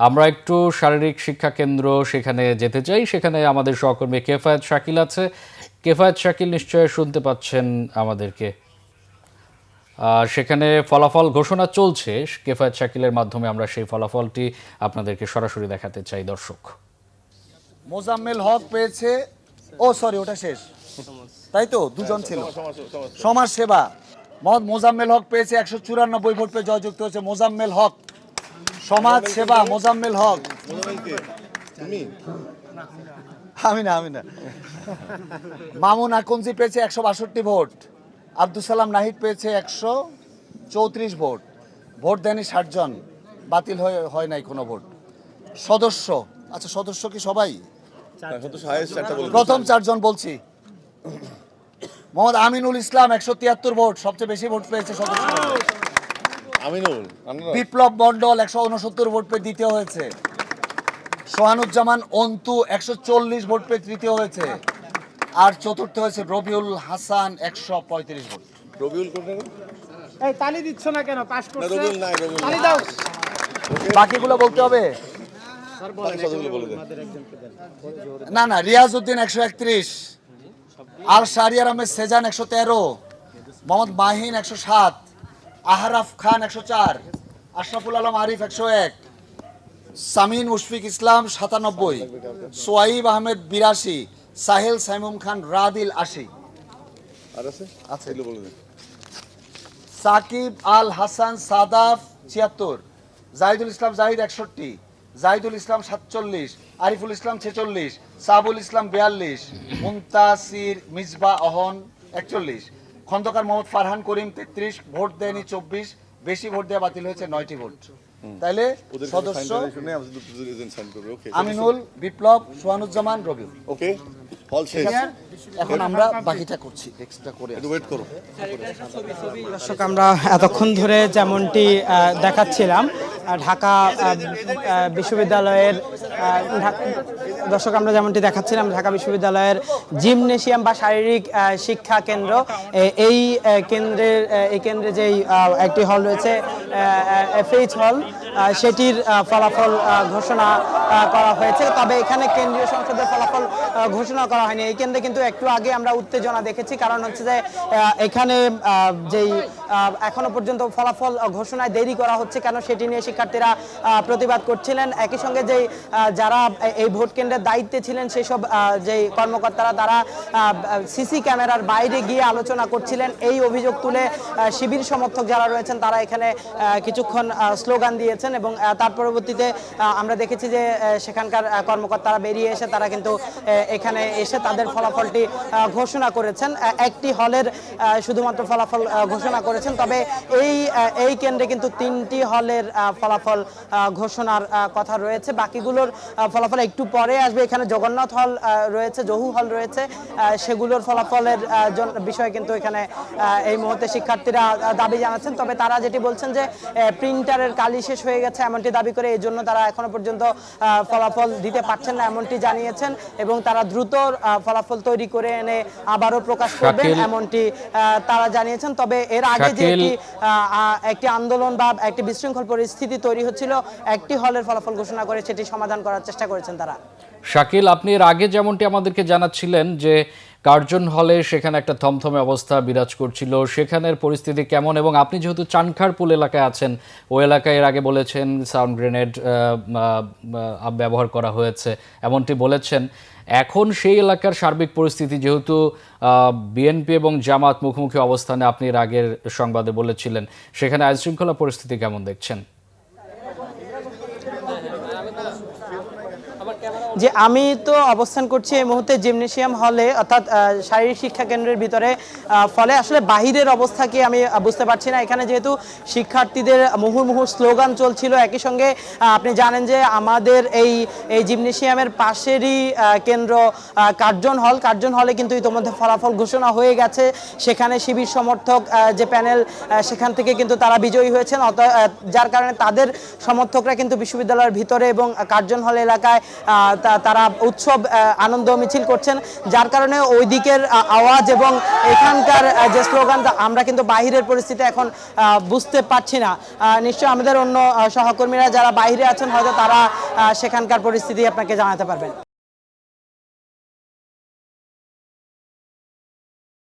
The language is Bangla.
আমরা একটু শারীরিক শিক্ষা কেন্দ্র সেখানে যেতে চাই। সেখানে আমাদের সহকর্মী কেফায়েত শাকিল আছে। কেফায়েত শাকিল, নিশ্চয়ই শুনতে পাচ্ছেন আমাদেরকে। সেখানে ফলাফল ঘোষণা চলছে। কেফায়েত শাকিলের মাধ্যমে আমরা সেই ফলাফলটি আপনাদেরকে সরাসরি দেখাতে চাই। দর্শক, মোজাম্মেল হক পেয়েছে, ও সরি ওটা শেষ, তাই তো দুজন ছিল। সমাজ সেবা মোহাম্মদ মোজাম্মেল হক পেয়েছে 194 ভোট পেয়ে জয়যুক্ত হয়েছে। মোজাম্মেল হক, সমাজ সেবা মোজাম্মেল হক। আমি না মামুন আকন্সি পেয়েছে 162 ভোট। আব্দুল সালাম নাহিদ পেয়েছে 134 ভোট। ভোট দেয়নি 60 জন, বাতিল হয় নাই কোনো ভোট। সদস্য, আচ্ছা সদস্য কি সবাই? প্রথম 4 জন বলছি। মোহাম্মদ আমিনুল ইসলাম 173 ভোট, সবচেয়ে বেশি ভোট পেয়েছে সদস্য। বিপ্লব মন্ডল 169 ভোট পেয়ে দ্বিতীয় হয়েছে। সোহানুজ্জামান অন্তু 140 ভোট পেয়ে তৃতীয় হয়েছে। আর চতুর্থ হয়েছে রবিউল হাসান 135 ভোট। রবিউল কোথায়? এই তালি দিচ্ছ না কেন? পাস করছে। রবিউল নাই, রবিউল তালি দাও। বাকিগুলো বলতে হবে না। রিয়াজউদ্দিন 131, আল শাহরিয়ার আহমেদ সেজান 113, মোহাম্মদ মাহিন 107, আহরাফ খান 104, আশরাফুল আলম আরিফ 101, সামিন মুশফিক ইসলাম 97, সোয়াইব আহমেদ 82, সাহেল সাইমুম খান রাদিল 80, আছে সাকিব আল হাসান সাদাফ 76, জাহিদুল ইসলাম জাহিদ 61, জাহিদুল ইসলাম 47, আরিফুল ইসলাম 46, সাবুল ইসলাম 42, মুনতাসির মিজবা অহন 41, খন্দকার মোহাম্মদ ফারহান করিম 33, ভোট দেয়নি 24, বেশি ভোট দেওয়া বাতিল হয়েছে 9টি ভোট। তাইলে সদস্য আমিনুল, বিপ্লব, সোহানুজ্জামান, রবিউল। ওকে, হল শেষ। এখন আমরা বাকিটা করছি, এক্সট্রা করে ওয়েট করো। দর্শক, আমরা এতক্ষণ ধরে যেমনটি দেখাচ্ছিলাম ঢাকা বিশ্ববিদ্যালয়ের ঢাকা বিশ্ববিদ্যালয়ের জিমনেশিয়াম বা শারীরিক শিক্ষা কেন্দ্র। এই কেন্দ্রে যেই একটি হল রয়েছে এফএইচ হল, সেটির ফলাফল ঘোষণা করা হয়েছে। তবে এখানে কেন্দ্রীয় সংসদের ফলাফল ঘোষণা করা হয়নি। এই কেন্দ্রে কিন্তু একটু আগে আমরা উত্তেজনা দেখেছি, কারণ হচ্ছে যে এখানে যেই এখনো পর্যন্ত ফলাফল ঘোষণায় দেরি করা হচ্ছে কেন সেটি নিয়ে শিক্ষার্থীরা প্রতিবাদ করছিলেন। একই সঙ্গে যেই যারা এই ভোট কেন্দ্রের দায়িত্বে ছিলেন সেসব যেই কর্মকর্তারা, তারা সিসি ক্যামেরার বাইরে গিয়ে আলোচনা করছিলেন। এই অভিযোগ তুলে শিবির সমর্থক যারা রয়েছেন তারা এখানে কিছুক্ষণ স্লোগান দিয়েছেন এবং তার পরবর্তীতে আমরা দেখেছি যে সেখানকার কর্মকর্তারা বেরিয়ে এসে তারা কিন্তু এখানে এসে তাদের ফলাফলটি ঘোষণা করেছেন। একটি হলের শুধুমাত্র ফলাফল ঘোষণা করেছেন। তবে এই কেন্দ্রে কিন্তু 3টি হলের ফলাফল ঘোষণার কথা রয়েছে। বাকিগুলোর ফলাফল একটু পরে আসবে। এখানে জগন্নাথ হল রয়েছে, জহু হল রয়েছে, সেগুলোর ফলাফলের বিষয়ে কিন্তু এখানে এই মুহূর্তে শিক্ষার্থীরা দাবি জানাচ্ছেন। তবে তারা যেটি বলছেন যে প্রিন্টারের কালি শেষ হয়ে গেছে এমনটি দাবি করে এই জন্য তারা এখনো পর্যন্ত ফলাফল দিতে পারছেন না এমনটি জানিয়েছেন এবং তারা দ্রুত ফলাফল তৈরি করে এনে আবারও প্রকাশ করবেন এমনটি তারা জানিয়েছেন। তবে এর আগে যে একটি আন্দোলন বা একটি বিশৃঙ্খল পরিস্থিতি তৈরি হচ্ছিল, একটি হলের ফলাফল ঘোষণা করে সেটি সমাধান করার চেষ্টা করেছেন তারা। শাকিল, আপনি এর আগে যেমনটি আমাদেরকে জানাচ্ছিলেন যে কার্জন হলে সেখানে একটা থমথমে অবস্থা বিরাজ করছিল, সেখানের পরিস্থিতি কেমন? এবং আপনি যেহেতু চানখারপুল এলাকায় আছেন, ওই এলাকায় এর আগে বলেছেন সাউন্ড গ্রেনেড ব্যবহার করা হয়েছে এমনটি বলেছেন। এখন সেই এলাকার সার্বিক পরিস্থিতি, যেহেতু বিএনপি এবং জামাত মুখোমুখি অবস্থানে আপনি এর আগের সংবাদে বলেছিলেন, সেখানে আইনশৃঙ্খলা পরিস্থিতি কেমন দেখছেন? যে আমি তো অবস্থান করছি এই মুহূর্তে জিমনেশিয়াম হলে, অর্থাৎ শারীরিক শিক্ষা কেন্দ্রের ভিতরে। ফলে আসলে বাহিরের অবস্থা কি আমি বুঝতে পারছি না। এখানে যেহেতু শিক্ষার্থীদের মুহুর্মুহু স্লোগান চলছিল, একই সঙ্গে আপনি জানেন যে আমাদের এই জিমনেশিয়ামের পাশেরই কেন্দ্র কার্জন হলে কিন্তু ইতোমধ্যে ফলাফল ঘোষণা হয়ে গেছে। সেখানে শিবির সমর্থক যে প্যানেল, সেখান থেকে কিন্তু তারা বিজয়ী হয়েছেন। যার কারণে তাদের সমর্থকরা কিন্তু বিশ্ববিদ্যালয়ের ভিতরে এবং কার্জন হল এলাকায় তারা উৎসব আনন্দ মিছিল করছেন, যার কারণে ওই দিকের আওয়াজ এবং এখানকার যে স্লোগান আমরা কিন্তু বাহিরের পরিস্থিতি এখন বুঝতে পারছি না। নিশ্চয়ই আমাদের অন্য সহকর্মীরা যারা বাইরে আছেন হয়তো তারা সেখানকার পরিস্থিতি আপনাকে জানাতে পারবেন।